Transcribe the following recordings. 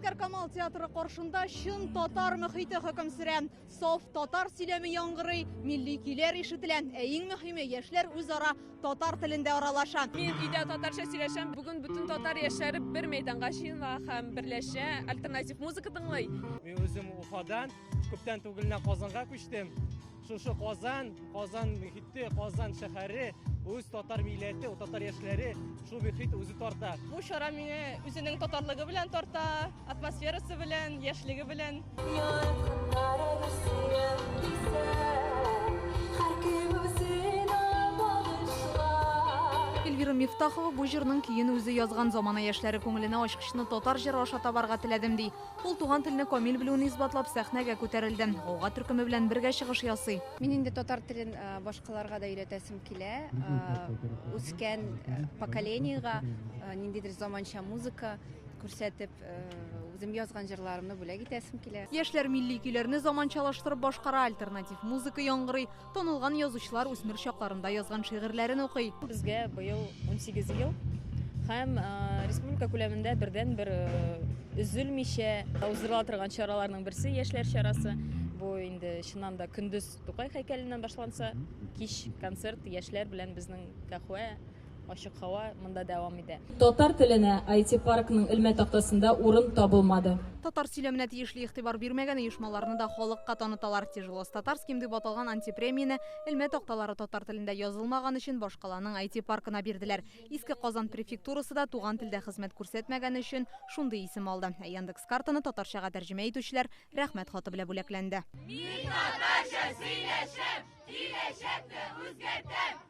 Аскар Камал театры коршында шын татар мөхите хөкем сүрә. Саф татар сөйләме яңгырый, милли көйләр ишетелә. Иң мөһиме яшьләр үзара татар телендә аралаша. Мин өйдә татарча сөйләшәм. Бүген бүтән татар яшьләре бер мәйданга чыга һәм берләшә, альтернатив музыка тыңлый. Мин үзем Уфадан күптән түгелне Казанга күчтем. Шушы Казан мөхите, Казан шәһәре, үз татар милләте, татар яшьләре, шу мөхит үзе тарта. Бу шара мине үзенең татарлыгы белән тарта, атмосферасы белән, яшьлеге белән. Эльвира Мифтахова бу җырның көен үзе язган, замана яшьләре күңеленә ачкычны татар җыры аша табарга теләдем ди. Ул туган телне камил белүне исбатлап сәхнәгә күтәрелде. Ога төркеме белән бергә чыгыш ясый. Мин инде татар телен башкаларга да өйрәтәсем килә. Үскән поколениегә ниндидер заманча музыка күрсәтеп, үзем язган җырларымны бүләк итәсем килә. Яшьләр милли көйләрне заманчалаштырып башкара, альтернатив музыка яңгырый. Танылган язучылар үсмер чакларында язган шигырьләрен укый. Безгә быел 18 ел һәм республика күләмендә бердән-бер үзелмичә уздырыла торган чараларның берсе яшьләр чарасы. Бу инде чыннан да көндез Тукай һәйкәленнән башланса, кич концерт яшьләр белән безнең каһвә Ачык һава монда дәвам итә. Татар теленә IT паркның элмә тактасында урын табылмады. Татар сөйләменә тиешле игътибар бирмәгән оешмаларны да халыкка таныталар. Тяжело с татарским дип аталган антипремияне элмә такталары татар телендә язылмаган өчен башкаланың IT паркына бирделәр. Иске Казан префектурасы да туган телдә хезмәт күрсәтмәгән өчен шундый исем алды. Яндекс картаны татарчага тәрҗемә итүчеләр рәхмәт хаты белән бүләкләнде. Мин татарча сөйләшәм, киләчәкне үзгәртәм.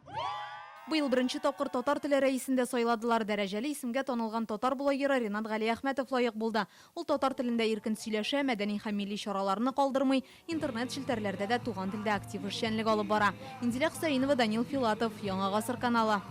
Быел беренче тапкыр татар теле рәисендә сайладылар. Дәрәҗәле исемгә танылган татар блогеры Ринат Гали Әхмәтов лаек булды. Ул татар телендә иркен сөйләшә, мәдәни һәм милли чараларны калдырмый, интернет челтәрләрдә дә туган телдә актив эшчәнлек алып бара. Инзилә Хөсәенова, Данил Филатов, Яңа гасыр каналы.